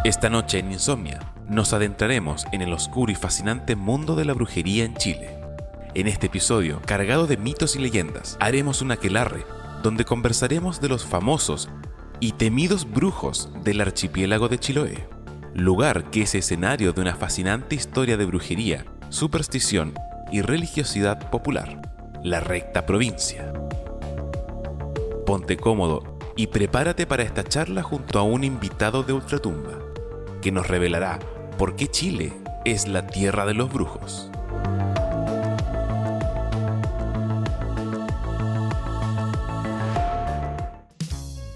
Esta noche en Insomnia nos adentraremos en el oscuro y fascinante mundo de la brujería en Chile. En este episodio, cargado de mitos y leyendas, haremos un aquelarre donde conversaremos de los famosos y temidos brujos del archipiélago de Chiloé, lugar que es escenario de una fascinante historia de brujería, superstición y religiosidad popular, la recta provincia. Ponte cómodo y prepárate para esta charla junto a un invitado de ultratumba, que nos revelará por qué Chile es la tierra de los brujos.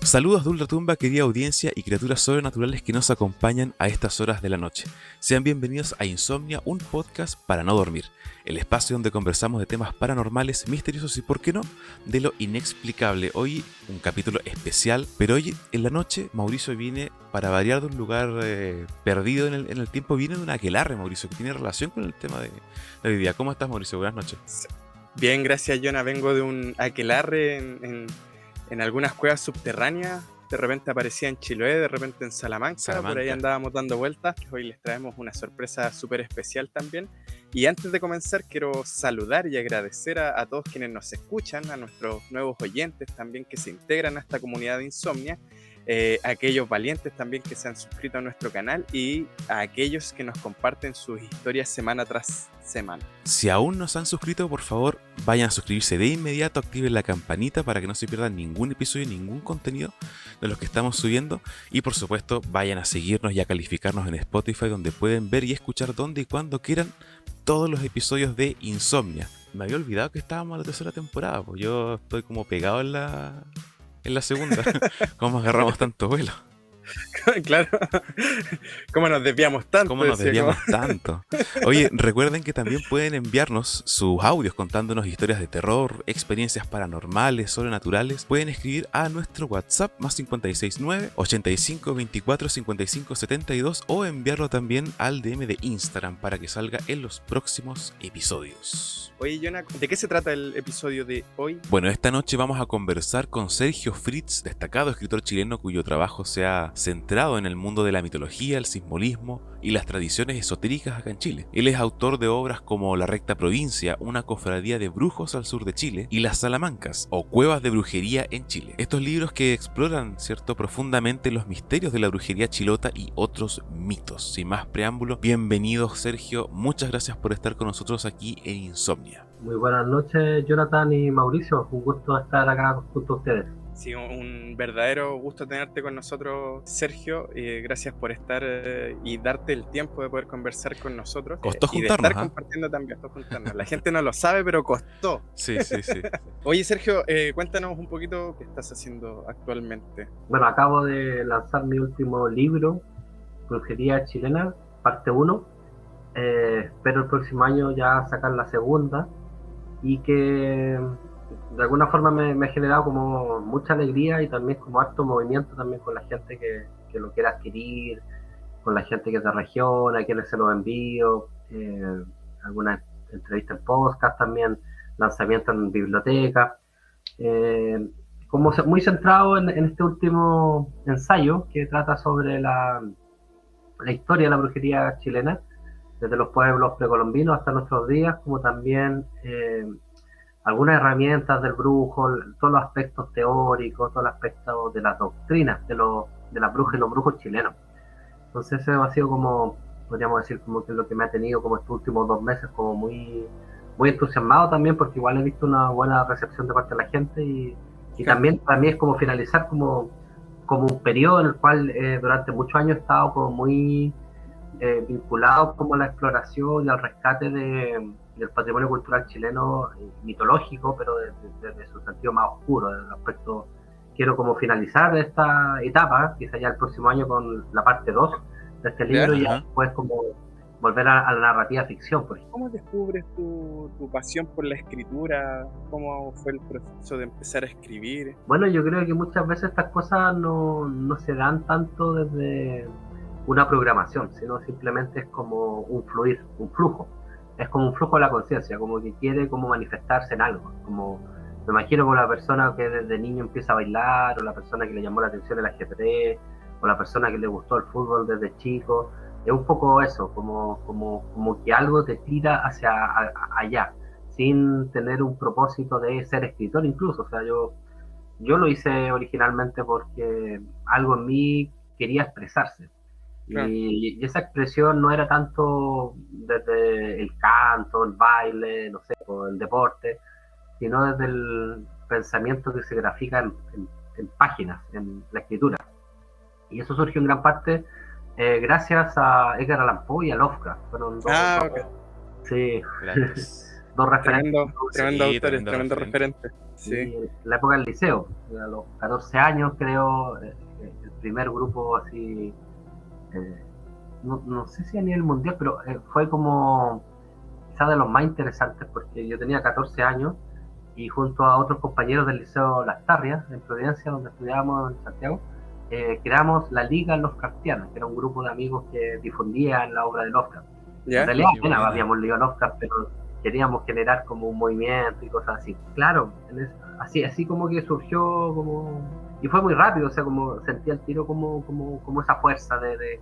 Saludos de Ultratumba, querida audiencia y criaturas sobrenaturales que nos acompañan a estas horas de la noche. Sean bienvenidos a Insomnia, un podcast para no dormir, el espacio donde conversamos de temas paranormales, misteriosos y, por qué no, de lo inexplicable. Hoy un capítulo especial, pero hoy en la noche Mauricio viene, para variar de un lugar perdido en el tiempo, viene de un aquelarre, Mauricio, que tiene relación con el tema de hoy día. ¿Cómo estás, Mauricio? Buenas noches. Bien, gracias, Jonah. Vengo de un aquelarre en algunas cuevas subterráneas. De repente aparecía en Chiloé, de repente en Salamanca. Por ahí andábamos dando vueltas. Hoy les traemos una sorpresa súper especial también. Y antes de comenzar, quiero saludar y agradecer a todos quienes nos escuchan, a nuestros nuevos oyentes también que se integran a esta comunidad de Insomnia, a aquellos valientes también que se han suscrito a nuestro canal y a aquellos que nos comparten sus historias semana tras semana. Si aún no se han suscrito, por favor, vayan a suscribirse de inmediato, activen la campanita para que no se pierdan ningún episodio, ningún contenido de los que estamos subiendo. Y por supuesto, vayan a seguirnos y a calificarnos en Spotify, donde pueden ver y escuchar donde y cuando quieran todos los episodios de Insomnia. Me había olvidado que estábamos en la tercera temporada, pues yo estoy como pegado en la segunda. ¿Cómo agarramos tanto vuelo? Claro, ¿cómo nos desviamos tanto? ¿Cómo nos desviamos tanto? Oye, recuerden que también pueden enviarnos sus audios contándonos historias de terror, experiencias paranormales, sobrenaturales. Pueden escribir a nuestro WhatsApp más 569-8524-5572 o enviarlo también al DM de Instagram para que salga en los próximos episodios. Oye, Jonah, ¿de qué se trata el episodio de hoy? Bueno, esta noche vamos a conversar con Sergio Fritz, destacado escritor chileno cuyo trabajo se ha centrado en el mundo de la mitología, el simbolismo y las tradiciones esotéricas acá en Chile. Él es autor de obras como La Recta Provincia, una cofradía de brujos al sur de Chile, y Las Salamancas, o Cuevas de Brujería en Chile. Estos libros que exploran, ¿cierto?, profundamente los misterios de la brujería chilota y otros mitos. Sin más preámbulo, bienvenido, Sergio. Muchas gracias por estar con nosotros aquí en Insomnia. Muy buenas noches, Jonathan y Mauricio. Un gusto estar acá junto a ustedes. Sí, un verdadero gusto tenerte con nosotros, Sergio. Gracias por estar y darte el tiempo de poder conversar con nosotros. Costó y de juntarnos, estar compartiendo también. Costó juntarnos. La gente no lo sabe, pero costó. Sí. Oye, Sergio, cuéntanos un poquito qué estás haciendo actualmente. Bueno, acabo de lanzar mi último libro, Brujería Chilena, parte 1. Espero el próximo año ya sacar la segunda y que de alguna forma me ha generado como mucha alegría y también como harto movimiento también con la gente que lo quiera adquirir, con la gente que es de región, a quienes se los envío, algunas entrevistas en podcast también, lanzamiento en biblioteca, como muy centrado en este último ensayo que trata sobre la historia de la brujería chilena, desde los pueblos precolombinos hasta nuestros días, como también algunas herramientas del brujo, todos los aspectos teóricos, todos los aspectos de las doctrinas de las brujas y los brujos chilenos. Entonces eso ha sido como, podríamos decir, como que lo que me ha tenido como estos últimos 2 meses como muy entusiasmado también, porque igual he visto una buena recepción de parte de la gente y también para mí es como finalizar como un periodo en el cual durante muchos años he estado como muy vinculado como a la exploración y al rescate del patrimonio cultural chileno mitológico, pero desde su sentido más oscuro, desde el aspecto. Quiero como finalizar esta etapa, quizá ya el próximo año con la parte 2 de este libro, y ya después como volver a la narrativa ficción, por ejemplo. ¿Cómo descubres tu pasión por la escritura? ¿Cómo fue el proceso de empezar a escribir? Bueno, yo creo que muchas veces estas cosas no se dan tanto desde una programación, sino simplemente es como un fluir, un flujo. es como un flujo de la conciencia, como que quiere como manifestarse en algo, como me imagino como la persona que desde niño empieza a bailar, o la persona que le llamó la atención el ajedrez, o la persona que le gustó el fútbol desde chico. Es un poco eso, como que algo te tira hacia allá, sin tener un propósito de ser escritor incluso. O sea, yo lo hice originalmente porque algo en mí quería expresarse. Claro. Y esa expresión no era tanto desde el canto, el baile, no sé, o el deporte, sino desde el pensamiento que se grafica en páginas, en la escritura. Y eso surgió en gran parte gracias a Edgar Allan Poe y a Lovecraft. Fueron Okay. Sí, dos referentes. Tremendo autores, tremendo referente. Sí, en la época del liceo, a los 14 años creo, el primer grupo así, no sé si a nivel mundial, pero fue como quizás de los más interesantes, porque yo tenía 14 años y junto a otros compañeros del Liceo Las Tarrias, en Providencia, donde estudiábamos en Santiago, creamos la Liga Lovecraftiana, que era un grupo de amigos que difundían la obra de Lovecraft. En realidad apenas habíamos leído Lovecraft, pero queríamos generar como un movimiento y cosas así. Claro, así como que surgió y fue muy rápido, o sea, como sentía el tiro como esa fuerza de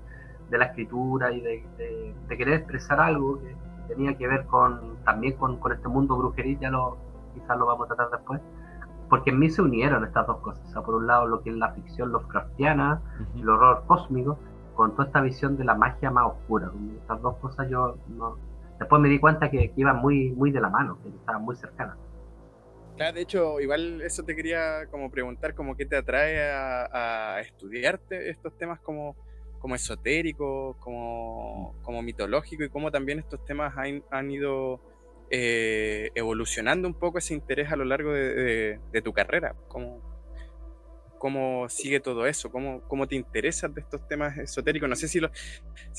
la escritura y de querer expresar algo que tenía que ver también con este mundo brujería. Quizás lo vamos a tratar después, porque en mí se unieron estas dos cosas. O sea, por un lado lo que es la ficción Lovecraftiana, el horror cósmico, con toda esta visión de la magia más oscura. Estas dos cosas después me di cuenta que iban muy, muy de la mano, que estaban muy cercanas. Claro, de hecho, igual eso te quería como preguntar, como qué te atrae a estudiarte estos temas como esotéricos, como mitológicos, y cómo también estos temas han ido evolucionando un poco ese interés a lo largo de tu carrera. ¿Cómo sigue todo eso? ¿Cómo te interesas de estos temas esotéricos? No sé si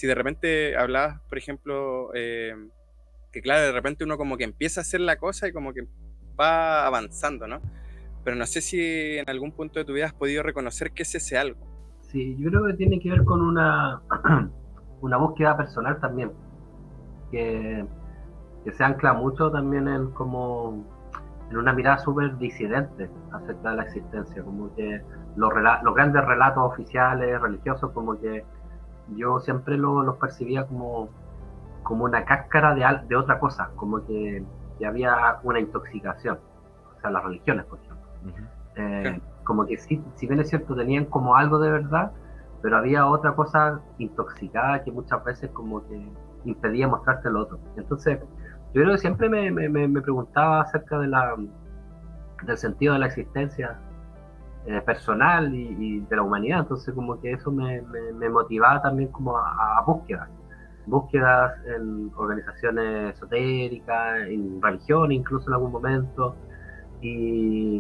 de repente hablabas, por ejemplo, que claro, de repente uno como que empieza a hacer la cosa y como que va avanzando, ¿no? Pero no sé si en algún punto de tu vida has podido reconocer qué es ese algo. Sí, yo creo que tiene que ver con una búsqueda personal también, que se ancla mucho también en una mirada súper disidente acerca de la existencia, como que los grandes relatos oficiales, religiosos, como que yo siempre los percibía como una cáscara de otra cosa, como que había una intoxicación, o sea, las religiones, por ejemplo. Como que sí, si bien es cierto, tenían como algo de verdad, pero había otra cosa intoxicada que muchas veces como que impedía mostrarte lo otro. Entonces, yo creo que siempre me preguntaba acerca del sentido de la existencia personal y de la humanidad. Entonces, como que eso me motivaba también como a búsquedas en organizaciones esotéricas, en religión incluso en algún momento, y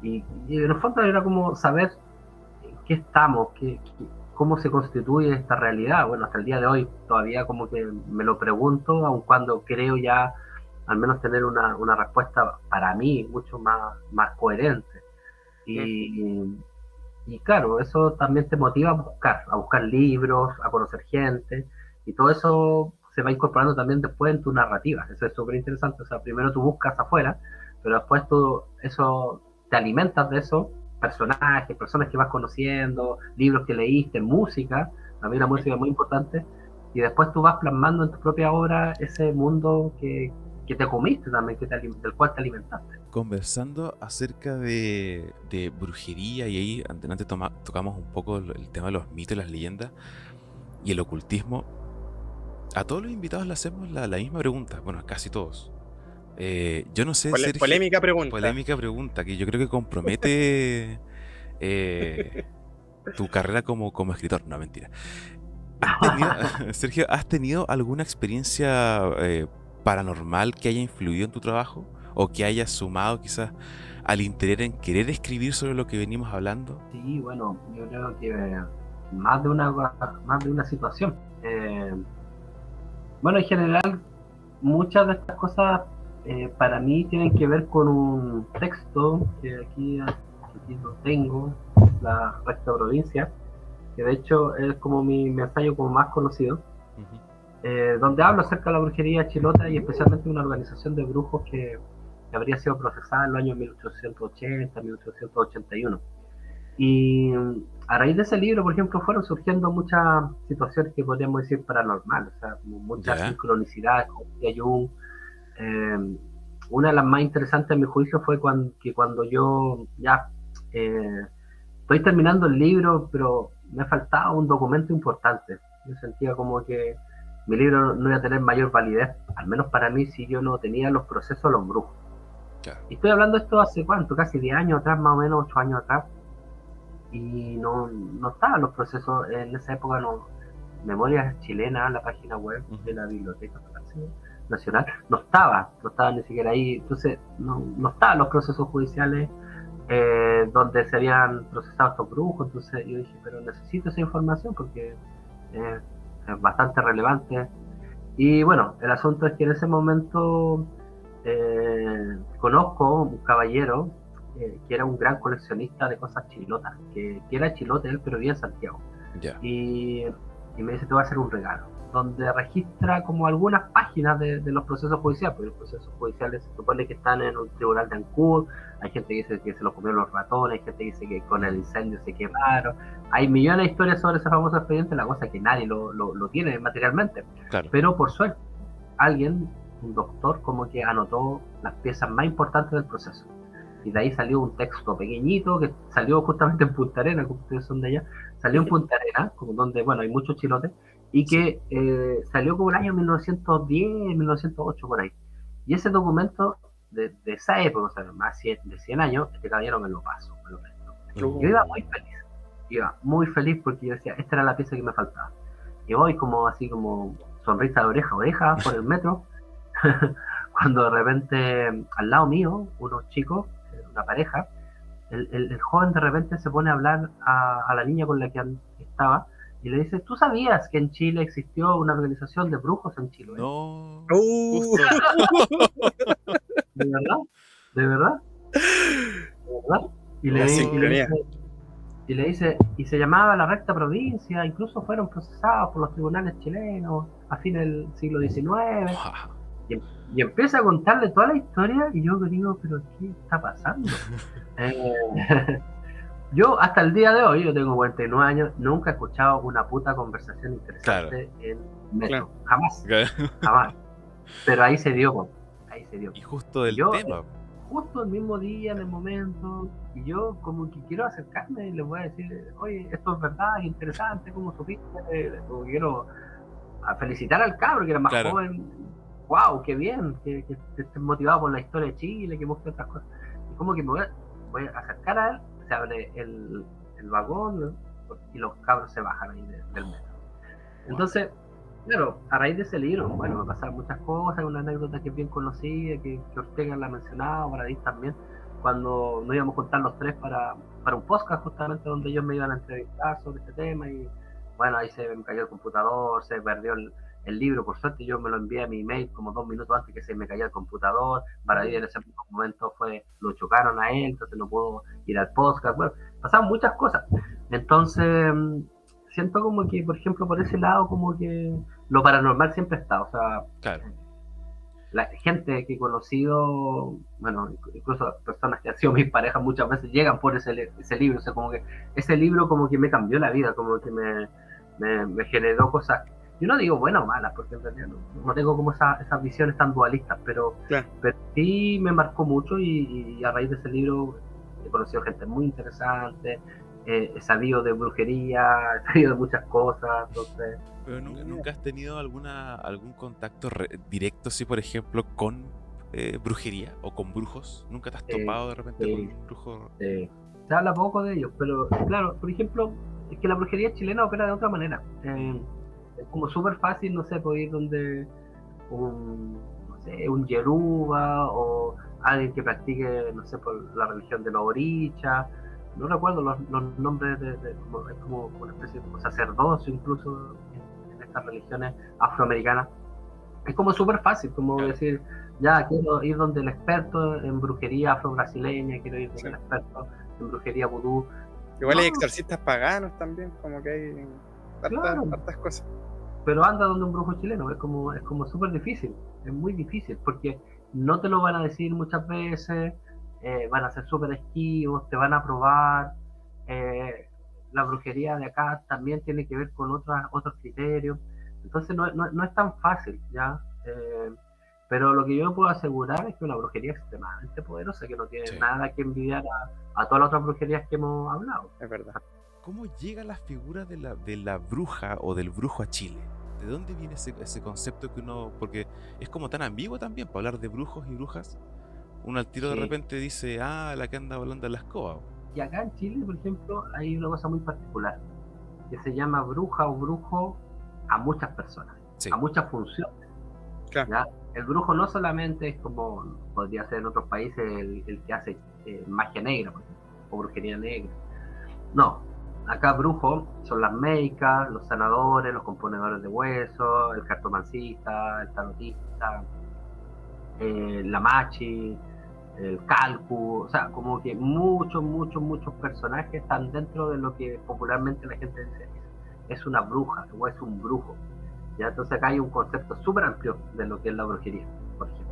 en el fondo era como saber qué estamos, cómo se constituye esta realidad. Bueno, hasta el día de hoy todavía como que me lo pregunto, aun cuando creo ya al menos tener una respuesta para mí mucho más coherente. Y claro, eso también te motiva a buscar libros, a conocer gente, y todo eso se va incorporando también después en tu narrativa. Eso es súper interesante. O sea, primero tú buscas afuera, pero después tú te alimentas de eso, personas que vas conociendo, libros que leíste, música. También la música es muy importante, y después tú vas plasmando en tu propia obra ese mundo que te comiste también, del cual te alimentaste. Conversando acerca de brujería, y ahí antes tocamos un poco el tema de los mitos y las leyendas y el ocultismo. A todos los invitados le hacemos la misma pregunta, bueno, casi todos. Yo no sé, Sergio, polémica pregunta que yo creo que compromete tu carrera como escritor. No, mentira. Sergio, ¿has tenido alguna experiencia paranormal que haya influido en tu trabajo o que haya sumado quizás al interés en querer escribir sobre lo que venimos hablando? Sí, bueno, yo creo que más de una situación. Bueno, en general, muchas de estas cosas para mí tienen que ver con un texto que aquí lo tengo, la Recta Provincia, que de hecho es como mi ensayo como más conocido. donde hablo acerca de la brujería chilota y especialmente una organización de brujos que habría sido procesada en los años 1880, 1881. Y a raíz de ese libro, por ejemplo, fueron surgiendo muchas situaciones que podríamos decir paranormales, o sea, muchas sincronicidades, como decía Jung. Una de las más interesantes, a mi juicio, fue cuando yo ya estoy terminando el libro, pero me faltaba un documento importante. Yo sentía como que mi libro no iba a tener mayor validez, al menos para mí, si yo no tenía los procesos de los brujos. Claro. Y estoy hablando de esto hace cuánto, casi 10 años atrás, más o menos 8 años atrás. Y no estaban los procesos en esa época. No, Memorias Chilenas, la página web de la Biblioteca Nacional, no estaba ni siquiera ahí. Entonces no estaban los procesos judiciales donde se habían procesado estos brujos. Entonces yo dije, pero necesito esa información porque es bastante relevante. Y bueno, el asunto es que en ese momento conozco un caballero que era un gran coleccionista de cosas chilotas, que era chilote él, pero vivía en Santiago. Y me dice, te voy a hacer un regalo, donde registra como algunas páginas de los procesos judiciales, porque los procesos judiciales se supone que están en un tribunal de Ancud. Hay gente que dice que se los comieron los ratones, hay gente que dice que con el incendio se quemaron. Hay millones de historias sobre ese famoso expediente, la cosa es que nadie lo tiene materialmente. Claro. Pero por suerte, alguien, un doctor, como que anotó las piezas más importantes del proceso. Y de ahí salió un texto pequeñito que salió justamente en Punta Arenas, como ustedes son de allá, salió en Punta Arenas, como donde, bueno, hay muchos chilotes, y que salió como el año 1910, 1908, por ahí. Y ese documento de esa época, o sea, más de 100 años, este caballero me lo pasó, me lo prestó. Yo iba muy feliz porque yo decía, esta era la pieza que me faltaba. Y voy como así como sonrisa de oreja a oreja por el metro, cuando de repente al lado mío, unos chicos, una pareja, el joven de repente se pone a hablar a la niña con la que estaba y le dice, ¿tú sabías que en Chile existió una organización de brujos en Chile? No. ¿De verdad? ¿De verdad? ¿De verdad? Y le dice, y se llamaba la Recta Provincia, incluso fueron procesados por los tribunales chilenos a fines del siglo XIX. Y empieza a contarle toda la historia y yo digo, pero ¿qué está pasando? Yo hasta el día de hoy, yo tengo 49 años, nunca he escuchado una puta conversación interesante en metro. Jamás. Jamás. Pero ahí se dio. Y justo del tema. Justo el mismo día, en el momento, y yo como que quiero acercarme y le voy a decir, oye, esto es verdad, es interesante, ¿cómo supiste? Como quiero felicitar al cabro que era más joven. Wow, qué bien, que estés motivado por la historia de Chile, que busque otras cosas. Y como que me voy a acercar a él, se abre el vagón y los cabros se bajan ahí del metro. Entonces, claro, a raíz de ese libro, bueno, me pasaron muchas cosas, una anécdota que es bien conocida, que Ortega la ha mencionado, Paradis también, cuando nos íbamos a juntar los tres para un podcast justamente donde ellos me iban a entrevistar sobre este tema y bueno, ahí se me cayó el computador, se perdió el libro, por suerte yo me lo envié a mi email como 2 minutos antes que se me cayera el computador. Paradis en ese momento lo chocaron a él, entonces no pudo ir al podcast. Bueno, pasaban muchas cosas. Entonces siento como que, por ejemplo, por ese lado, como que lo paranormal siempre está. O sea, la gente que he conocido, bueno, incluso personas que han sido mis parejas muchas veces llegan por ese libro. O sea, como que ese libro como que me cambió la vida, como que me generó cosas. Yo no digo buenas o malas, porque en realidad no tengo como esas visiones tan dualistas, pero sí me marcó mucho y a raíz de ese libro he conocido gente muy interesante, he sabido de brujería, he sabido de muchas cosas, entonces... Pero ¿nunca has tenido algún contacto directo, sí, por ejemplo, con brujería o con brujos? ¿Nunca te has topado de repente con un brujo? Se habla poco de ellos, pero claro, por ejemplo, es que la brujería chilena opera de otra manera. Es como súper fácil, no sé, poder ir donde un yeruba o alguien que practique, no sé, por la religión de los orichas. No recuerdo los nombres es como una especie de sacerdocio incluso en estas religiones afroamericanas. Es como súper fácil, como decir, ya quiero ir donde el experto en brujería afro-brasileña, quiero ir donde el experto en brujería vudú. Igual hay exorcistas paganos también, como que hay hartas cosas. pero anda donde un brujo chileno, es como súper difícil, es muy difícil, porque no te lo van a decir muchas veces, van a ser súper esquivos, te van a probar, la brujería de acá también tiene que ver con otros criterios, entonces no es tan fácil, ¿ya? Pero lo que yo puedo asegurar es que una brujería extremadamente poderosa, que no tiene nada que envidiar a todas las otras brujerías que hemos hablado. Es verdad. ¿Cómo llega la figura de la bruja o del brujo a Chile? ¿De dónde viene ese concepto que uno...? Porque es como tan ambiguo también, para hablar de brujos y brujas. Uno al tiro de repente dice, la que anda volando en la escoba. Y acá en Chile, por ejemplo, hay una cosa muy particular, que se llama bruja o brujo a muchas personas, a muchas funciones. Claro. ¿Ya? El brujo no solamente es como podría ser en otros países el que hace magia negra, por ejemplo, o brujería negra. No, acá brujos son las médicas, los sanadores, los componedores de huesos, el cartomancista, el tarotista, la machi, el calcu, o sea, como que muchos personajes están dentro de lo que popularmente la gente dice es una bruja o es un brujo. ¿Ya? Entonces acá hay un concepto súper amplio de lo que es la brujería, por ejemplo.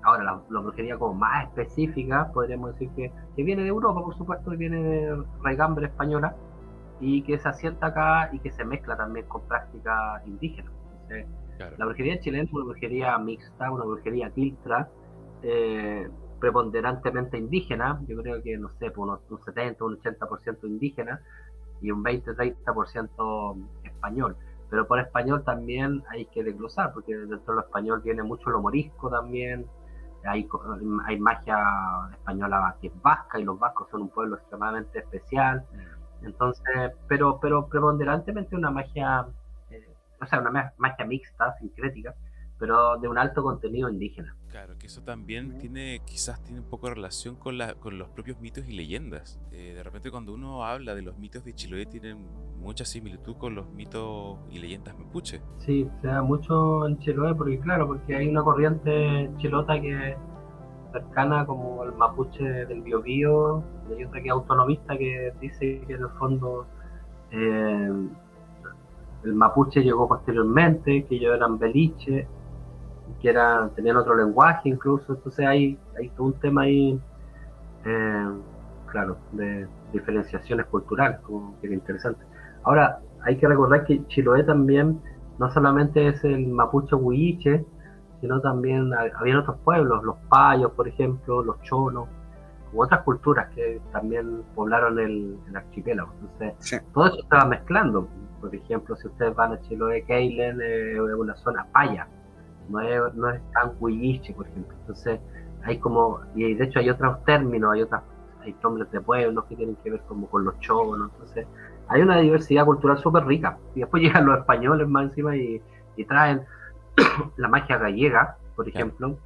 Ahora, la brujería como más específica, podríamos decir que viene de Europa, por supuesto, que viene de raigambre española, y que se asienta acá y que se mezcla también con prácticas indígenas. Entonces, la brujería chilena es una brujería mixta, una brujería tiltra, preponderantemente indígena, yo creo que, no sé, un 70, un 80% indígena, y un 20-30% español. Pero por español también hay que desglosar, porque dentro de lo español viene mucho lo morisco también, hay magia española que es vasca, y los vascos son un pueblo extremadamente especial, entonces, pero preponderantemente una magia, una magia mixta, sincrética, pero de un alto contenido indígena. Claro, que eso también quizás tiene un poco de relación con los propios mitos y leyendas. De repente cuando uno habla de los mitos de Chiloé tienen mucha similitud con los mitos y leyendas mapuche. Sí, se da mucho en Chiloé porque hay una corriente chilota que es cercana como el mapuche del Biobío, y otra que es autonomista que dice que en el fondo el mapuche llegó posteriormente, que ellos eran beliche, que tenían otro lenguaje incluso, entonces hay todo un tema ahí, de diferenciaciones culturales, como que es interesante. Ahora, hay que recordar que Chiloé también no solamente es el mapuche huilliche, sino también había otros pueblos, los payos, por ejemplo, los chonos, u otras culturas que también poblaron el archipiélago. Entonces, todo eso estaba mezclando. Por ejemplo, si ustedes van a Chiloé, Keilen es una zona paya, no es tan huilliche, por ejemplo. Entonces, y de hecho hay otros términos, hay nombres de pueblos que tienen que ver como con los chonos. Entonces, hay una diversidad cultural súper rica. Y después llegan los españoles más encima y traen la magia gallega, por ejemplo,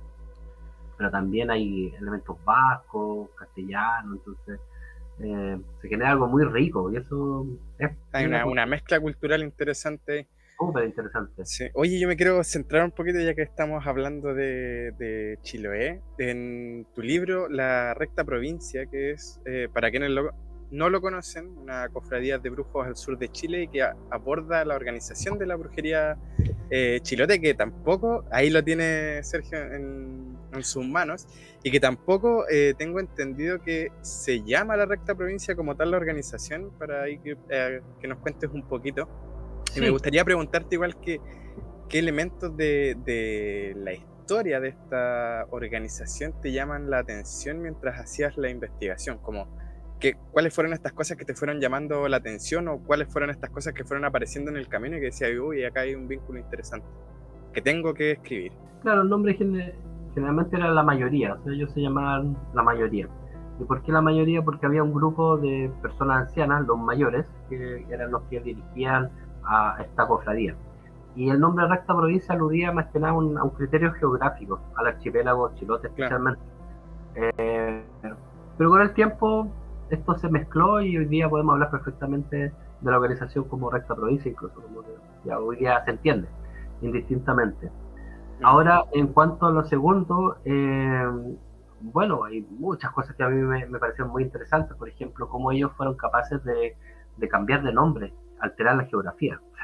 pero también hay elementos vascos, castellanos, entonces se genera algo muy rico y eso es... Hay una mezcla cultural interesante. Súper interesante. Sí. Oye, yo me quiero centrar un poquito, ya que estamos hablando de Chiloé, en tu libro La Recta Provincia, que es, para quienes no lo conocen, una cofradía de brujos al sur de Chile que aborda la organización de la brujería chilote, que tampoco, ahí lo tiene Sergio en sus manos, y que tampoco tengo entendido que se llama La Recta Provincia como tal la organización, para ahí que nos cuentes un poquito. Sí. Y me gustaría preguntarte igual qué elementos de la historia de esta organización te llaman la atención mientras hacías la investigación, como cuáles fueron estas cosas que te fueron llamando la atención, o cuáles fueron estas cosas que fueron apareciendo en el camino y que decías, uy, acá hay un vínculo interesante que tengo que escribir. Claro, el nombre generalmente era la mayoría, o sea, ellos se llamaban la mayoría. ¿Y por qué la mayoría? Porque había un grupo de personas ancianas, los mayores, que eran los que dirigían a esta cofradía. Y el nombre Recta Provincia aludía más que nada a un criterio geográfico, al archipiélago chilote especialmente. Pero con el tiempo esto se mezcló y hoy día podemos hablar perfectamente de la organización como Recta Provincia, incluso como que ya hoy día se entiende indistintamente. Ahora, en cuanto a lo segundo, bueno, hay muchas cosas que a mí me parecieron muy interesantes. Por ejemplo, cómo ellos fueron capaces de cambiar de nombre, alterar la geografía. O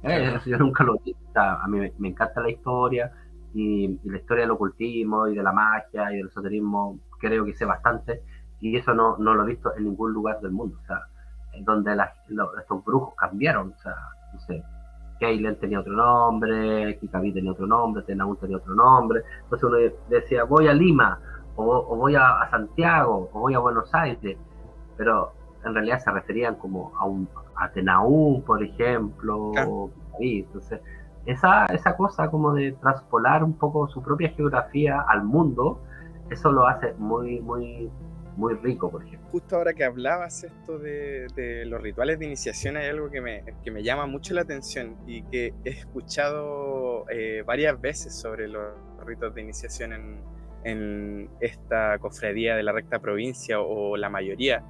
Eso yo nunca lo vi. O sea, a mí me encanta la historia y la historia del ocultismo y de la magia y del esoterismo, creo que sé bastante, y eso no lo he visto en ningún lugar del mundo. O sea, en donde estos brujos cambiaron. O sea, no sé, Keilen tenía otro nombre, Kikabi tenía otro nombre, Tenaún tenía otro nombre. Entonces uno decía, voy a Lima, o voy a Santiago, o voy a Buenos Aires, pero en realidad se referían como a Tenaún, por ejemplo, o Kikabi. Entonces, esa cosa como de traspolar un poco su propia geografía al mundo, eso lo hace muy, muy, muy rico, por ejemplo. Justo ahora que hablabas esto de los rituales de iniciación, hay algo que me llama mucho la atención y que he escuchado varias veces sobre los ritos de iniciación en esta cofradía de la Recta Provincia, o la mayoría,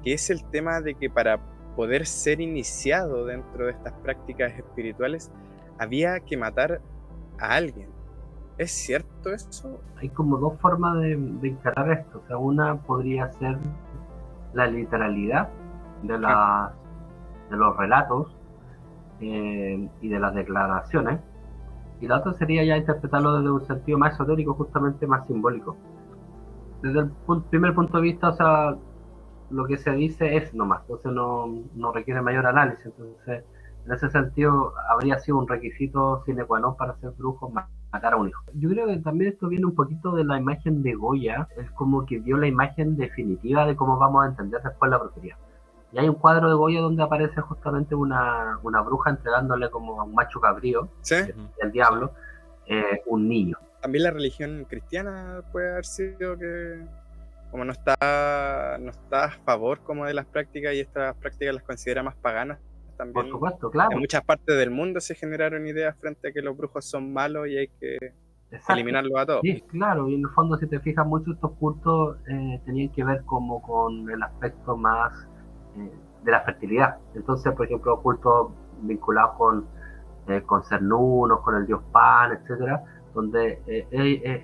que es el tema de que para poder ser iniciado dentro de estas prácticas espirituales había que matar a alguien. ¿Es cierto eso? Hay como dos formas de encarar esto. O sea, una podría ser la literalidad de los relatos y de las declaraciones, y la otra sería ya interpretarlo desde un sentido más esotérico, justamente más simbólico. Desde el primer punto de vista, o sea, lo que se dice es nomás, entonces no requiere mayor análisis. Entonces, en ese sentido, habría sido un requisito sine qua non para ser brujo matar a un hijo. Yo creo que también esto viene un poquito de la imagen de Goya, es como que vio la imagen definitiva de cómo vamos a entender después la brujería. Y hay un cuadro de Goya donde aparece justamente una bruja entregándole como a un macho cabrío, ¿sí?, el diablo, un niño. También la religión cristiana puede haber sido que, como no está a favor como de las prácticas, y estas prácticas las considera más paganas, también, por supuesto, claro. En muchas partes del mundo se generaron ideas frente a que los brujos son malos y hay que eliminarlos a todos. Sí, claro, y en el fondo, si te fijas, muchos de estos cultos tenían que ver como con el aspecto más de la fertilidad. Entonces, por ejemplo, cultos vinculados con Cernunos, con el dios Pan, etcétera, donde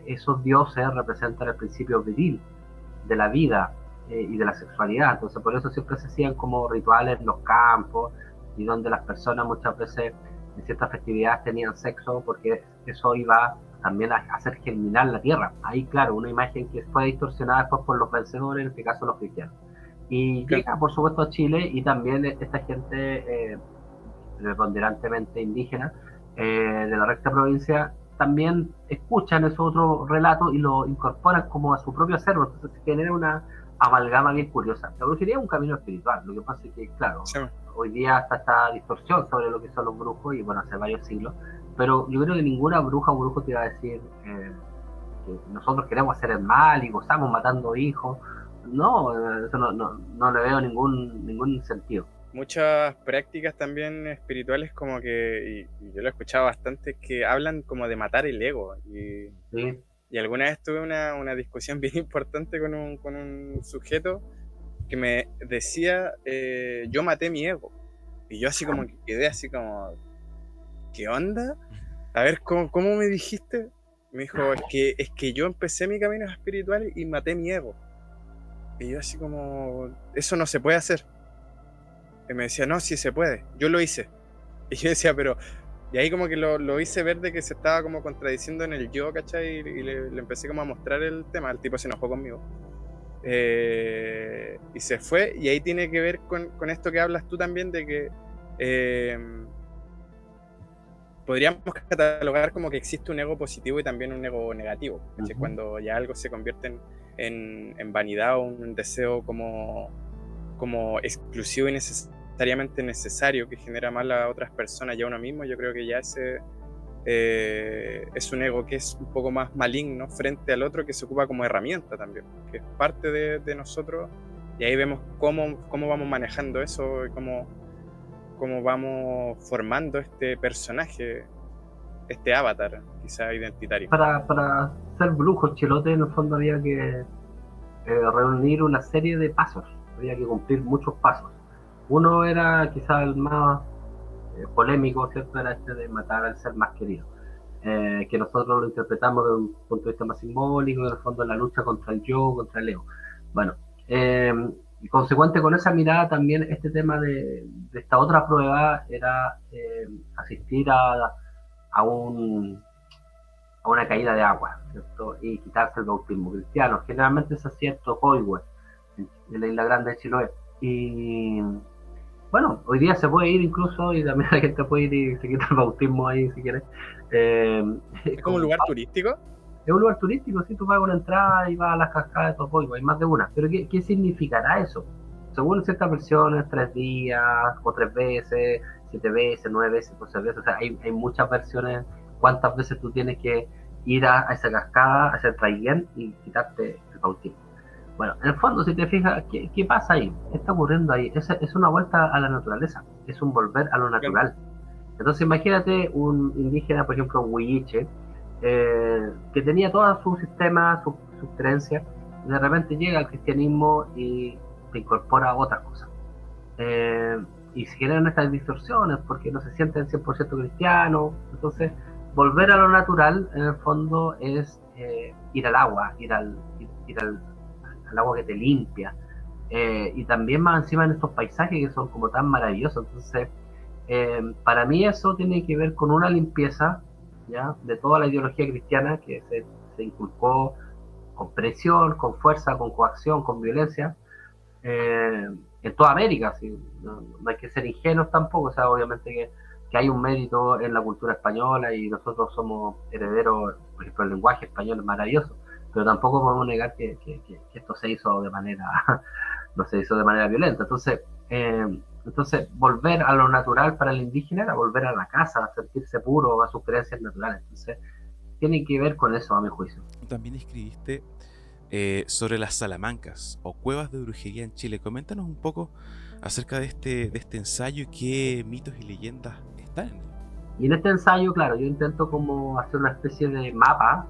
esos dioses representan el principio viril de la vida y de la sexualidad. Entonces, por eso siempre se hacían como rituales en los campos, y donde las personas muchas veces en ciertas festividades tenían sexo, porque eso iba también a hacer germinar la tierra. Ahí, claro, una imagen que fue distorsionada después por los vencedores, en este caso los cristianos. Y llega, por supuesto, a Chile, y también esta gente preponderantemente indígena de la Recta Provincia también escuchan esos otros relatos y lo incorporan como a su propio acervo. Entonces se genera una amalgama bien curiosa. La brujería es un camino espiritual. Lo que pasa es que, claro, sí, hoy día está esta distorsión sobre lo que son los brujos, y bueno, hace varios siglos, pero yo creo que ninguna bruja o brujo te va a decir que nosotros queremos hacer el mal y gozamos matando hijos. No, eso no le veo ningún sentido. Muchas prácticas también espirituales, como que, y yo lo he escuchado bastante, que hablan como de matar el ego. Sí. Y alguna vez tuve una discusión bien importante con un sujeto que me decía, yo maté mi ego. Y yo así como que quedé así como, ¿qué onda? A ver, ¿cómo me dijiste? Me dijo, es que yo empecé mi camino espiritual y maté mi ego. Y yo así como, eso no se puede hacer. Y me decía, no, sí se puede, yo lo hice. Y yo decía, pero... Y ahí como que lo hice ver de que se estaba como contradiciendo en el yo, ¿cachai? Y le empecé como a mostrar el tema. El tipo se enojó conmigo. Y se fue. Y ahí tiene que ver con esto que hablas tú también, de que podríamos catalogar como que existe un ego positivo y también un ego negativo, ¿cachai? Cuando ya algo se convierte en vanidad o un deseo como exclusivo y necesariamente necesario, que genera mal a otras personas y a uno mismo, yo creo que ya ese es un ego que es un poco más maligno frente al otro, que se ocupa como herramienta también, que es parte de nosotros, y ahí vemos cómo vamos manejando eso y cómo vamos formando este personaje, este avatar quizá identitario. Para ser brujo chilote, en el fondo había que reunir una serie de pasos, había que cumplir muchos pasos. Uno era quizá el más polémico, ¿cierto? Era este de matar al ser más querido, que nosotros lo interpretamos de un punto de vista más simbólico, en el fondo la lucha contra el yo, contra el ego. Bueno, Y consecuente con esa mirada también este tema de esta otra prueba era asistir a una caída de agua, ¿cierto? Y quitarse el bautismo cristiano. Generalmente se hacía esto Coihue, en la isla grande de Chiloé. Y bueno, hoy día se puede ir incluso, y también la gente puede ir y se quita el bautismo ahí si quiere. ¿Es como un lugar turístico? Es un lugar turístico, sí, tú pagas una entrada y vas a las cascadas de Topoico, hay más de una. Pero ¿qué significará eso? Según ciertas versiones, 3 días, o 3 veces, 7 veces, 9 veces, 12 veces, o sea, hay muchas versiones, cuántas veces tú tienes que ir a esa cascada, hacer traiguén y quitarte el bautismo. Bueno, en el fondo, si te fijas, ¿qué pasa ahí? ¿Qué está ocurriendo ahí? Es una vuelta a la naturaleza, es un volver a lo natural. Entonces imagínate un indígena, por ejemplo, un huilliche, que tenía todo su sistema, sus creencias, y de repente llega al cristianismo y se incorpora a otras cosas. Y se generan estas distorsiones porque no se sienten 100% cristianos. Entonces, volver a lo natural, en el fondo, es ir al agua, ir al agua que te limpia. Y también más encima en estos paisajes que son como tan maravillosos. Entonces, para mí eso tiene que ver con una limpieza, ¿ya?, de toda la ideología cristiana que se inculcó con presión, con fuerza, con coacción, con violencia, en toda América. ¿Sí? No hay que ser ingenuos tampoco, o sea, obviamente que hay un mérito en la cultura española y nosotros somos herederos, por ejemplo, el lenguaje español es maravilloso, pero tampoco podemos negar que esto se hizo de manera no se hizo de manera violenta. Entonces, volver a lo natural para el indígena era volver a la casa, a sentirse puro, a sus creencias naturales. Entonces, tiene que ver con eso, a mi juicio. También escribiste sobre las salamancas o cuevas de brujería en Chile. Coméntanos un poco acerca de este ensayo y qué mitos y leyendas están en él. Y en este ensayo, claro, yo intento como hacer una especie de mapa,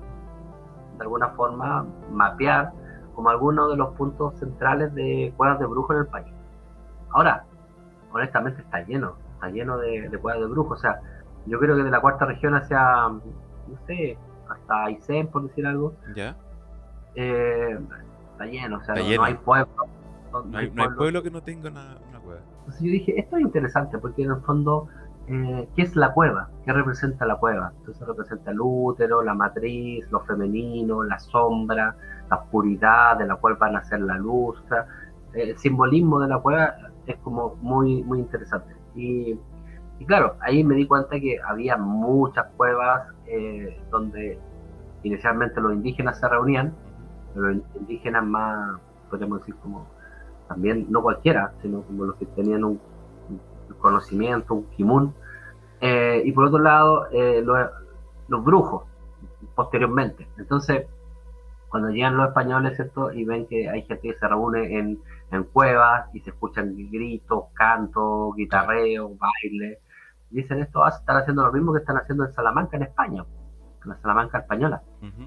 de alguna forma, mapear como algunos de los puntos centrales de cuevas de brujos en el país. Ahora, honestamente está lleno de cuevas de brujos. O sea, yo creo que de la cuarta región hacia, no sé, hasta Aysén, por decir algo, ¿ya? Está lleno, o sea, está no lleno. Hay pueblo. No hay pueblo que no tenga una cueva. Entonces yo dije, esto es interesante porque en el fondo, ¿qué es la cueva? ¿Qué representa la cueva? Entonces representa el útero, la matriz, lo femenino, la sombra, la oscuridad de la cual va a nacer la luz. O sea, el simbolismo de la cueva es como muy, muy interesante. Y claro, ahí me di cuenta que había muchas cuevas donde inicialmente los indígenas se reunían, pero los indígenas más, podríamos decir, como también no cualquiera, sino como los que tenían un conocimiento, un kimun. Y por otro lado, los brujos, posteriormente. Entonces, cuando llegan los españoles, ¿cierto?, y ven que hay gente que se reúne en cuevas y se escuchan gritos, cantos, guitarreo, baile, dicen, esto va a estar haciendo lo mismo que están haciendo en Salamanca, en España, en la Salamanca española.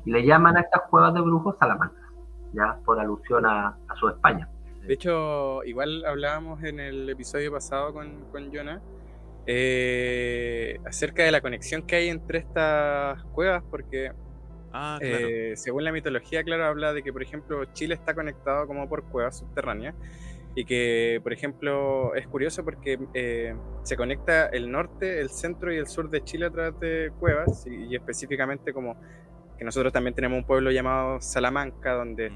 Y le llaman a estas cuevas de brujos Salamancas, ya por alusión a su España. De hecho, igual hablábamos en el episodio pasado con Jonah acerca de la conexión que hay entre estas cuevas, porque claro. según la mitología, claro, habla de que, por ejemplo, Chile está conectado como por cuevas subterráneas, y que, por ejemplo, es curioso porque se conecta el norte, el centro y el sur de Chile a través de cuevas, y específicamente como que nosotros también tenemos un pueblo llamado Salamanca, donde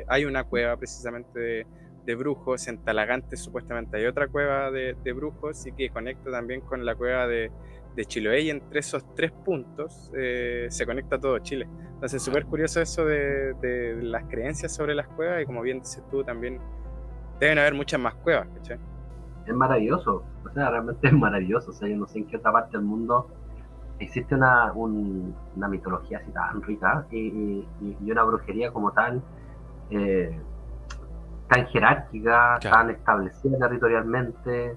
hay una cueva precisamente de brujos. En Talagante supuestamente hay otra cueva de brujos, y que conecta también con la cueva de Chiloé, y entre esos 3 puntos se conecta todo Chile. Entonces es súper curioso eso de las creencias sobre las cuevas, y como bien dices tú, también deben haber muchas más cuevas, ¿cachai? Es maravilloso, o sea, realmente es maravilloso. O sea, yo no sé en qué otra parte del mundo existe una mitología así tan rica y una brujería como tan jerárquica, claro, tan establecida territorialmente.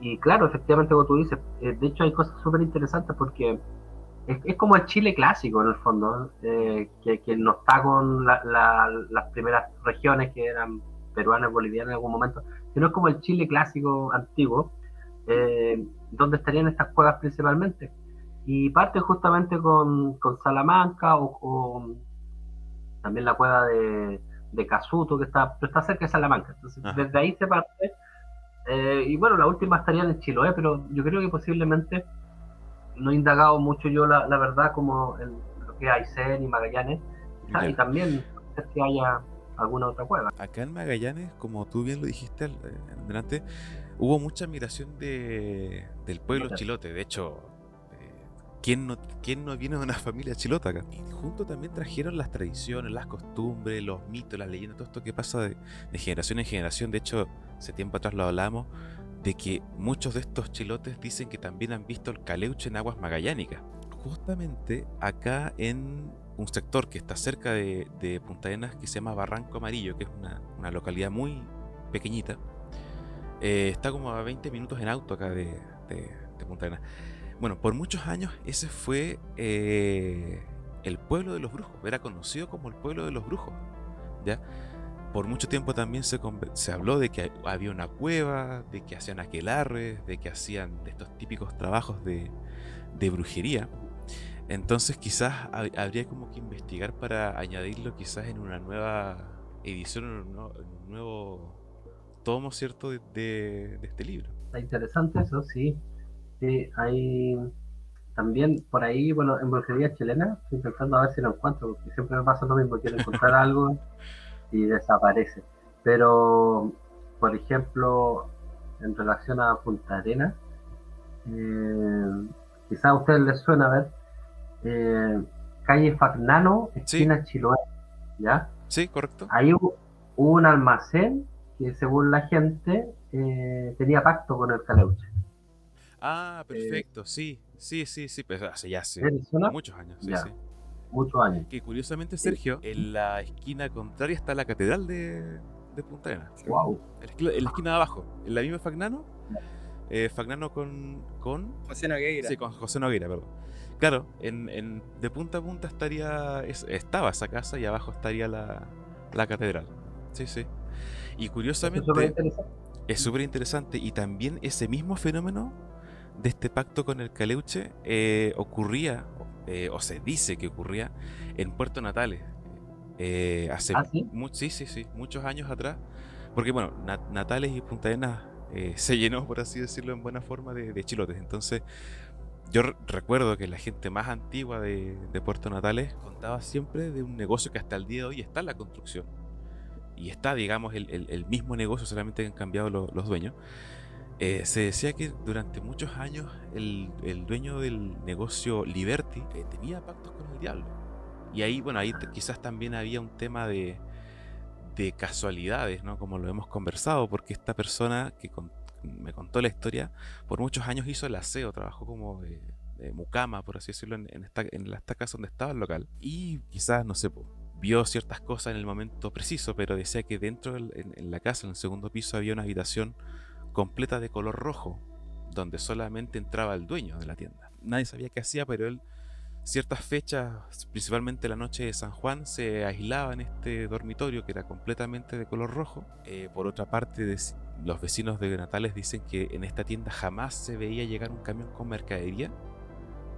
Y claro, efectivamente, como tú dices, de hecho hay cosas súper interesantes porque es como el Chile clásico en el fondo, que no está con las primeras regiones que eran peruanas, bolivianas en algún momento, sino es como el Chile clásico antiguo, donde estarían estas cuevas principalmente. Y parte justamente con Salamanca o también la cueva de de Casuto, pero está cerca de Salamanca. Entonces, Ajá. desde ahí se parte. Y bueno, las últimas estarían en Chiloé, pero yo creo que posiblemente no he indagado mucho yo, la verdad, como en lo que es Aysén y Magallanes, y también es que haya alguna otra cueva. Acá en Magallanes, como tú bien lo dijiste delante, hubo mucha migración del pueblo chilote. De hecho, ¿quién no viene de una familia chilota acá? Y junto también trajeron las tradiciones, las costumbres, los mitos, las leyendas, todo esto que pasa de generación en generación. De hecho, hace tiempo atrás lo hablamos, de que muchos de estos chilotes dicen que también han visto el caleuche en aguas magallánicas. Justamente acá en un sector que está cerca de Punta Arenas, que se llama Barranco Amarillo, que es una localidad muy pequeñita, está como a 20 minutos en auto acá de Punta Arenas. Bueno, por muchos años ese fue el pueblo de los brujos, era conocido como el pueblo de los brujos, ¿ya? Por mucho tiempo también se habló de que había una cueva, de que hacían aquelarres, de que hacían estos típicos trabajos de brujería. Entonces quizás habría como que investigar para añadirlo quizás en una nueva edición, en un nuevo tomo, ¿cierto?, de este libro. Está interesante eso, sí. Sí, hay también por ahí, bueno, en brujería chilena, estoy intentando a ver si lo encuentro, porque siempre me pasa lo mismo, quiero encontrar algo y desaparece. Pero, por ejemplo, en relación a Punta Arenas, quizás a ustedes les suena, a ver, calle Fagnano, esquina Chiloé, ¿ya? Sí, correcto. Ahí hubo un almacén que, según la gente, tenía pacto con el caleuche. Ah, perfecto, sí, pero hace muchos años, ya, sí. Muchos años. Que curiosamente, Sergio, en la esquina contraria está la catedral de Punta Arenas. Wow. En la esquina de abajo, en la misma Fagnano, Fagnano con José Nogueira. Sí, con José Nogueira, perdón. Claro, de punta a punta estaba esa casa y abajo estaría la catedral. Sí, sí. Y curiosamente es súper interesante, y también ese mismo fenómeno de este pacto con el caleuche ocurría, o se dice que ocurría, en Puerto Natales. Hace ¿sí? Muchos años atrás. Porque bueno, Natales y Punta Arenas se llenó, por así decirlo, en buena forma de chilotes. Entonces yo recuerdo que la gente más antigua de Puerto Natales contaba siempre de un negocio que hasta el día de hoy está en la construcción. Y está, digamos, el mismo negocio, solamente que han cambiado los dueños. Se decía que durante muchos años el dueño del negocio Liberty tenía pactos con el diablo. Y ahí, bueno, quizás también había un tema de casualidades, ¿no? Como lo hemos conversado, porque esta persona que me contó la historia, por muchos años hizo el aseo, trabajó como de mucama, por así decirlo, en esta casa donde estaba el local. Y quizás, no sé, vio ciertas cosas en el momento preciso, pero decía que dentro, en la casa, en el segundo piso, había una habitación completa de color rojo, donde solamente entraba el dueño de la tienda. Nadie sabía qué hacía, pero él, ciertas fechas, principalmente la noche de San Juan, se aislaba en este dormitorio que era completamente de color rojo. Por otra parte, los vecinos de Natales dicen que en esta tienda jamás se veía llegar un camión con mercadería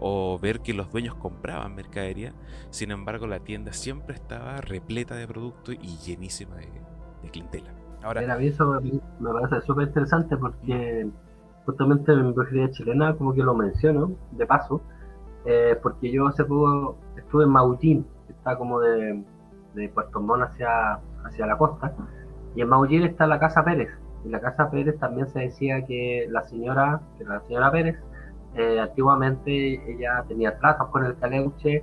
o ver que los dueños compraban mercadería. Sin embargo, la tienda siempre estaba repleta de productos y llenísima de clientela. Ahora, a mí eso me parece súper interesante porque justamente en brujería chilena, como que lo menciono de paso, porque yo hace poco estuve en Maullín, que está como de Puerto Montt hacia la costa, y en Maullín está la Casa Pérez, y la Casa Pérez también se decía que la señora Pérez, antiguamente ella tenía tratos con el caleuche,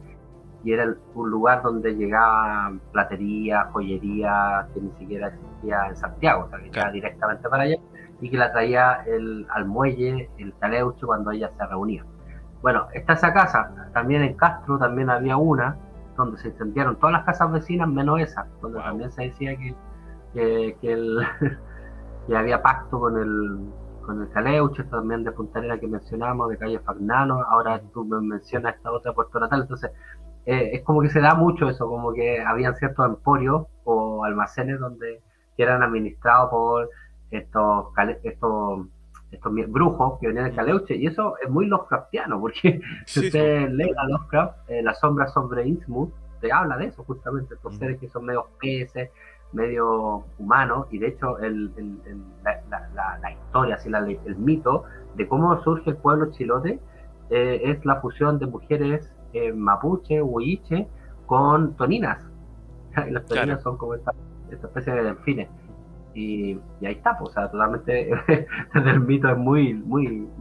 y era un lugar donde llegaba platería, joyería, que ni siquiera existía en Santiago, o sea, que llegaba directamente para allá, y que la traía al muelle, el caleuche, cuando ella se reunía. Bueno, está esa casa, también en Castro también había una, donde se incendiaron todas las casas vecinas menos esa, donde también se decía que había pacto con el caleuche, también de Punta Arenas que mencionamos, de calle Fagnano. Ahora tú me mencionas esta otra Puerto Natal, entonces es como que se da mucho eso, como que habían ciertos emporios o almacenes que eran administrados por estos brujos que venían del caleuche, y eso es muy Lovecraftiano, porque si usted lee a Lovecraft, La sombra sobre Innsmouth, te habla de eso justamente, estos seres que son medio peces, medio humano, y de hecho la historia, así, el mito de cómo surge el pueblo chilote es la fusión de mujeres mapuche, huilliche, con toninas. Y las toninas Claro. son como esta especie de delfines. Y ahí está, pues, o sea, totalmente el mito es muy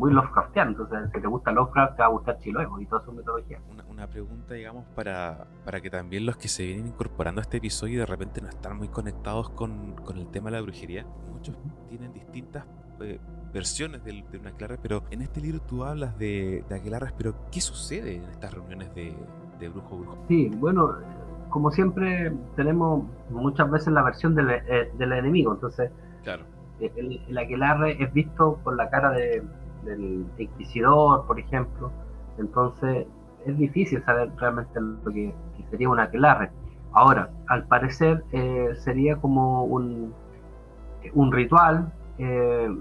Lovecraftiano. Entonces, si te gusta Lovecraft, te va a gustar Chiloé y toda su mitología. Una pregunta, digamos, para que también los que se vienen incorporando a este episodio y de repente no están muy conectados con el tema de la brujería. Muchos tienen distintas versiones de una aquelarre, pero en este libro tú hablas de aquelarres, pero ¿qué sucede en estas reuniones de brujo? Sí, bueno, como siempre tenemos muchas veces la versión del enemigo. Entonces, Claro. el aquelarre es visto por la cara del inquisidor, por ejemplo. Entonces es difícil saber realmente lo que sería un aquelarre. Ahora, al parecer sería como un ritual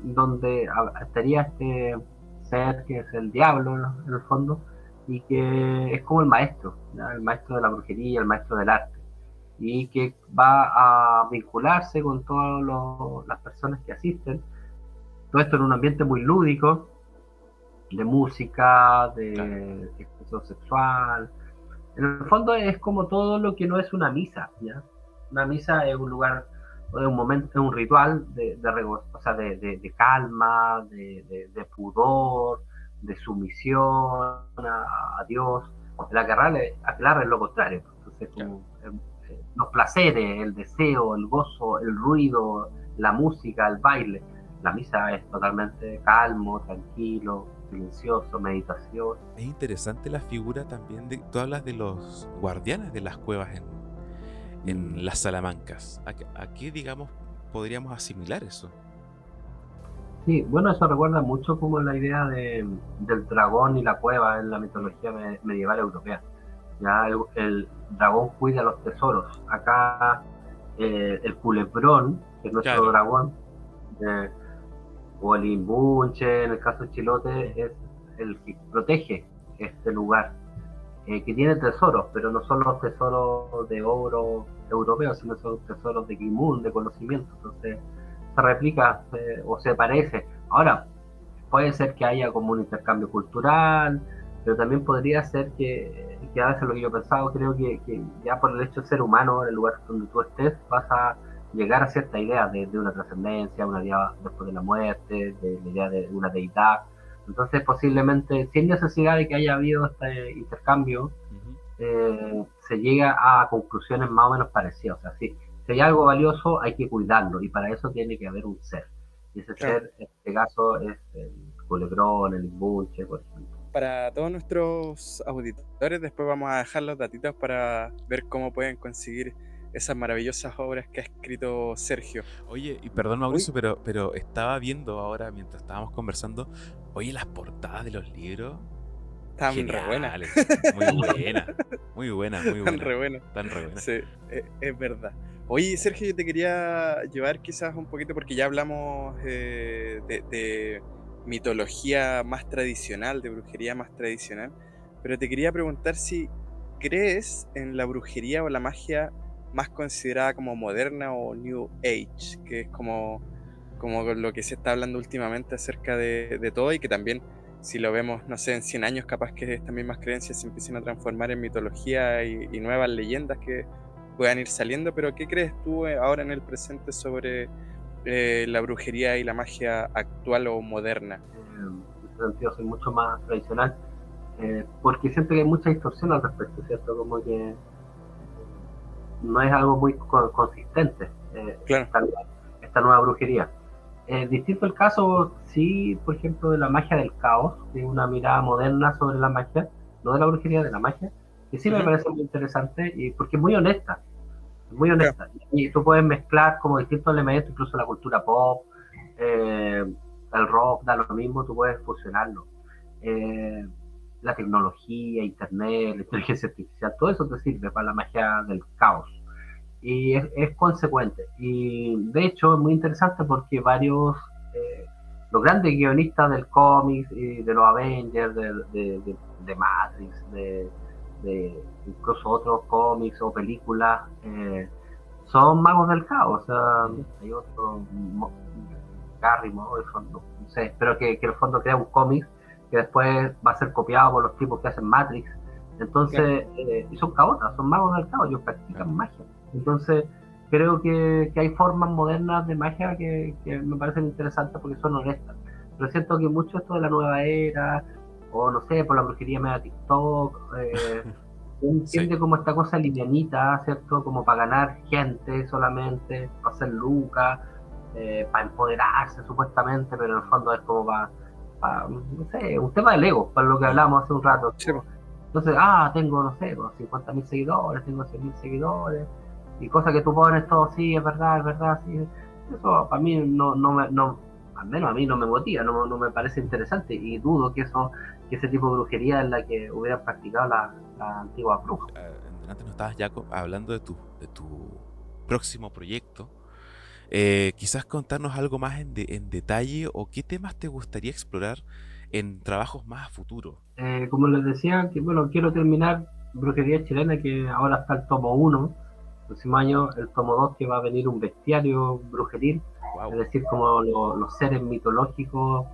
donde estaría este ser que es el diablo en el fondo, y que es como el maestro, ¿ya? El maestro de la brujería, el maestro del arte, y que va a vincularse con todas las personas que asisten. Todo esto en un ambiente muy lúdico, de música, Claro. de expresión sexual. En el fondo es como todo lo que no es una misa, ¿ya? Una misa es un lugar, es un momento, es un ritual o sea, de calma, de pudor, de sumisión a Dios. Aquelarre es lo contrario. Entonces, como los placeres, el deseo, el gozo, el ruido, la música, el baile. La misa es totalmente calmo, tranquilo, silencioso, meditación. Es interesante la figura también tú hablas de los guardianes de las cuevas en las Salamancas. ¿A qué, digamos, podríamos asimilar eso? Sí, bueno, eso recuerda mucho como la idea del dragón y la cueva en la mitología medieval europea. Ya el dragón cuida los tesoros. Acá el culebrón, que es nuestro Claro. dragón, eh, o el imbunche, en el caso de Chilote, es el que protege este lugar, que tiene tesoros, pero no son los tesoros de oro europeos, sino son tesoros de Kimun, de conocimiento. Entonces se replica o se parece. Ahora, puede ser que haya como un intercambio cultural, pero también podría ser que a veces lo que yo he pensado, creo que ya por el hecho de ser humano, en el lugar donde tú estés, vas a llegar a cierta idea de una trascendencia, una idea después de la muerte, de la idea de una deidad. Entonces, posiblemente, sin necesidad de que haya habido este intercambio, se llega a conclusiones más o menos parecidas. O sea, si hay algo valioso, hay que cuidarlo, y para eso tiene que haber un ser. Y ese Claro. ser, en este caso, es el culebrón, el imbunche, por ejemplo. Para todos nuestros auditores, después vamos a dejar los datitos para ver cómo pueden conseguir esas maravillosas obras que ha escrito Sergio. Oye, y perdón Mauricio, pero estaba viendo ahora mientras estábamos conversando, oye, las portadas de los libros, Están re buenas. geniales, muy buenas, muy buenas, muy Están buenas, re buenas. están re buenas. Sí, es verdad. Oye, Sergio, yo te quería llevar quizás un poquito, porque ya hablamos de mitología más tradicional, de brujería más tradicional, pero te quería preguntar si crees en la brujería o la magia más considerada como moderna o New Age, que es como lo que se está hablando últimamente acerca de todo, y que también, si lo vemos, no sé, en 100 años, capaz que estas mismas creencias se empiecen a transformar en mitología y nuevas leyendas que puedan ir saliendo. Pero ¿qué crees tú ahora en el presente sobre la brujería y la magia actual o moderna? En ese sentido, soy mucho más tradicional, porque siento que hay mucha distorsión al respecto, ¿cierto? Como que no es algo muy consistente Claro. esta nueva brujería. Distinto el caso, sí, por ejemplo, de la magia del caos, de una mirada moderna sobre la magia, no de la brujería, de la magia, que sí me parece muy interesante, y porque es muy honesta, muy honesta. Claro. Y tú puedes mezclar como distintos elementos, incluso la cultura pop, el rock, da lo mismo, tú puedes fusionarlo. Eh, la tecnología, internet, la inteligencia artificial, todo eso te sirve para la magia del caos. Y es consecuente. Y de hecho es muy interesante porque los grandes guionistas del cómic, de los Avengers, de Matrix, de incluso otros cómics o películas, son magos del caos. O sea, hay otro, Gary Morrison, no sé, pero que en el fondo crea un cómic que después va a ser copiado por los tipos que hacen Matrix. Entonces, y son caotas, son magos del caos, ellos practican magia. Entonces, creo que hay formas modernas de magia que me parecen interesantes porque son honestas. Pero siento que mucho esto de la nueva era, o no sé, por la brujería media TikTok, entiende como esta cosa livianita, ¿cierto? Como para ganar gente solamente, para hacer lucas, para empoderarse supuestamente, pero en el fondo es como para no sé, un tema del ego, para lo que hablamos hace un rato. Sí. Entonces, tengo, no sé, 50.000 seguidores, tengo 100.000 seguidores, y cosas que tú pones todo, sí, es verdad, sí. Eso para mí al menos a mí no me motiva, no me parece interesante, y dudo que ese tipo de brujería es la que hubieran practicado la antigua bruja. Antes nos estabas, Jacob, hablando de tu próximo proyecto. Quizás contarnos algo más en detalle, o qué temas te gustaría explorar en trabajos más a futuro. Como les decía, que bueno, quiero terminar Brujería Chilena, que ahora está el tomo 1, el próximo año el tomo 2, que va a venir un bestiario brujeril. Wow. Es decir, como los seres mitológicos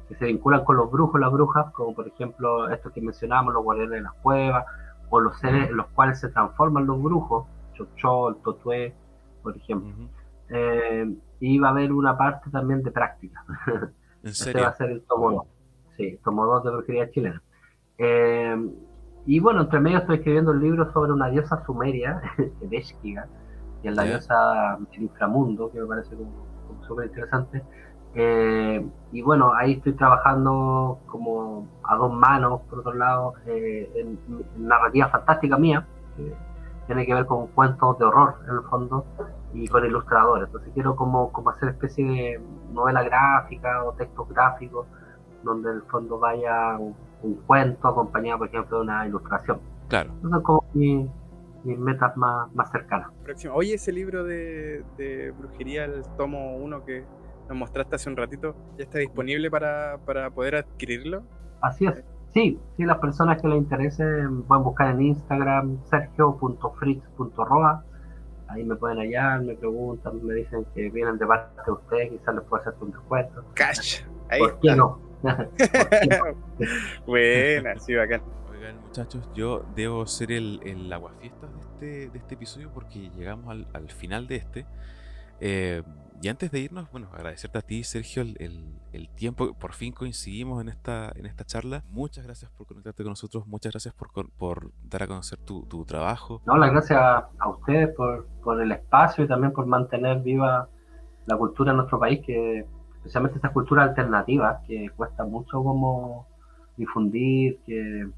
que se vinculan con los brujos, las brujas, como por ejemplo estos que mencionamos, los guardianes de las cuevas, o los seres en los cuales se transforman los brujos, Chochol, Totué, por ejemplo. Y va a haber una parte también de práctica. ¿En serio? Este va a ser el tomo 2. Sí, tomo 2 de Brujería Chilena. Y bueno, entre medio estoy escribiendo un libro sobre una diosa sumeria, Ereshkigal, que es la diosa del inframundo, que me parece como súper interesante. Y bueno, ahí estoy trabajando como a dos manos, por otro lado, en narrativa fantástica mía, que tiene que ver con cuentos de horror, en el fondo, y con ilustradores. Entonces quiero como hacer especie de novela gráfica o textos gráficos, donde en el fondo vaya un cuento acompañado, por ejemplo, de una ilustración. Claro. Entonces, como mis metas más cercanas. Próximo. Oye, ese libro de brujería, el tomo 1 que nos mostraste hace un ratito, ¿ya está disponible para poder adquirirlo? Así es. Sí, las personas que les interese pueden buscar en Instagram sergio.fritz.roa. Ahí me pueden hallar, me preguntan, me dicen que vienen de parte de ustedes, quizás les puedo hacer un descuento. Cash. Ahí ¿Por qué no? Buena, sí, bacán. Oigan, muchachos, yo debo ser el aguafiestas de este episodio, porque llegamos al final de este. Y antes de irnos, bueno, agradecerte a ti, Sergio, el tiempo. Por fin coincidimos en esta charla. Muchas gracias por conectarte con nosotros. Muchas gracias por dar a conocer tu trabajo. No, las gracias a ustedes por el espacio y también por mantener viva la cultura en nuestro país, que especialmente estas culturas alternativas, que cuesta mucho como difundir, que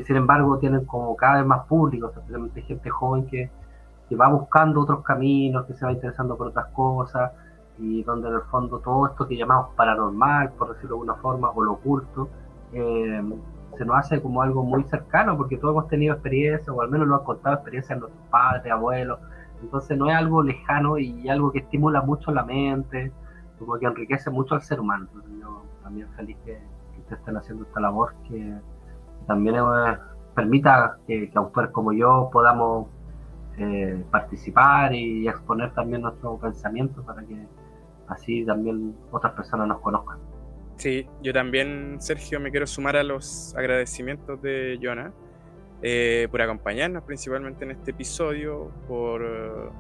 sin embargo tienen como cada vez más público, especialmente gente joven que va buscando otros caminos, que se va interesando por otras cosas, y donde en el fondo todo esto que llamamos paranormal, por decirlo de alguna forma, o lo oculto, se nos hace como algo muy cercano, porque todos hemos tenido experiencias, o al menos nos han contado experiencias de nuestros padres, abuelos. Entonces no es algo lejano y algo que estimula mucho la mente, como que enriquece mucho al ser humano. Entonces yo también feliz que ustedes estén haciendo esta labor, que también permita que autores como yo podamos participar y exponer también nuestro pensamiento, para que así también otras personas nos conozcan. Sí, yo también, Sergio, me quiero sumar a los agradecimientos de Jonah por acompañarnos principalmente en este episodio, por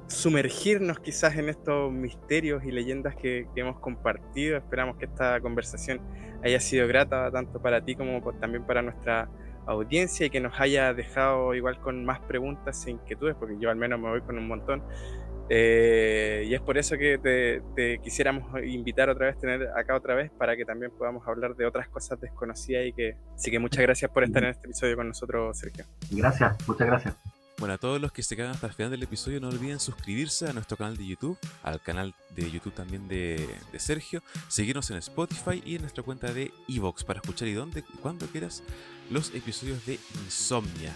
sumergirnos quizás en estos misterios y leyendas que hemos compartido. Esperamos que esta conversación haya sido grata tanto para ti como también para nuestra audiencia, y que nos haya dejado igual con más preguntas e inquietudes, porque yo al menos me voy con un montón. Y es por eso que te quisiéramos invitar otra vez, tener acá otra vez, para que también podamos hablar de otras cosas desconocidas. Así que muchas gracias por estar en este episodio con nosotros, Sergio. Gracias, muchas gracias. Bueno, a todos los que se quedan hasta el final del episodio, no olviden suscribirse a nuestro canal de YouTube, al canal de YouTube también de Sergio, seguirnos en Spotify y en nuestra cuenta de iVoox para escuchar y cuando quieras los episodios de Insomnia.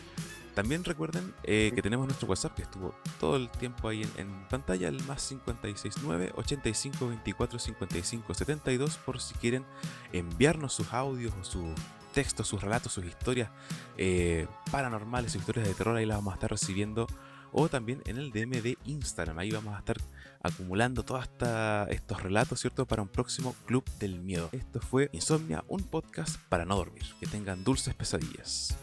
También recuerden que tenemos nuestro WhatsApp, que estuvo todo el tiempo ahí en pantalla, el más 569 85 24 55 72, por si quieren enviarnos sus audios o sus textos, sus relatos, sus historias paranormales, sus historias de terror, ahí las vamos a estar recibiendo. O también en el DM de Instagram, ahí vamos a estar acumulando todos estos relatos, ¿cierto? Para un próximo Club del Miedo. Esto fue Insomnia, un podcast para no dormir. Que tengan dulces pesadillas.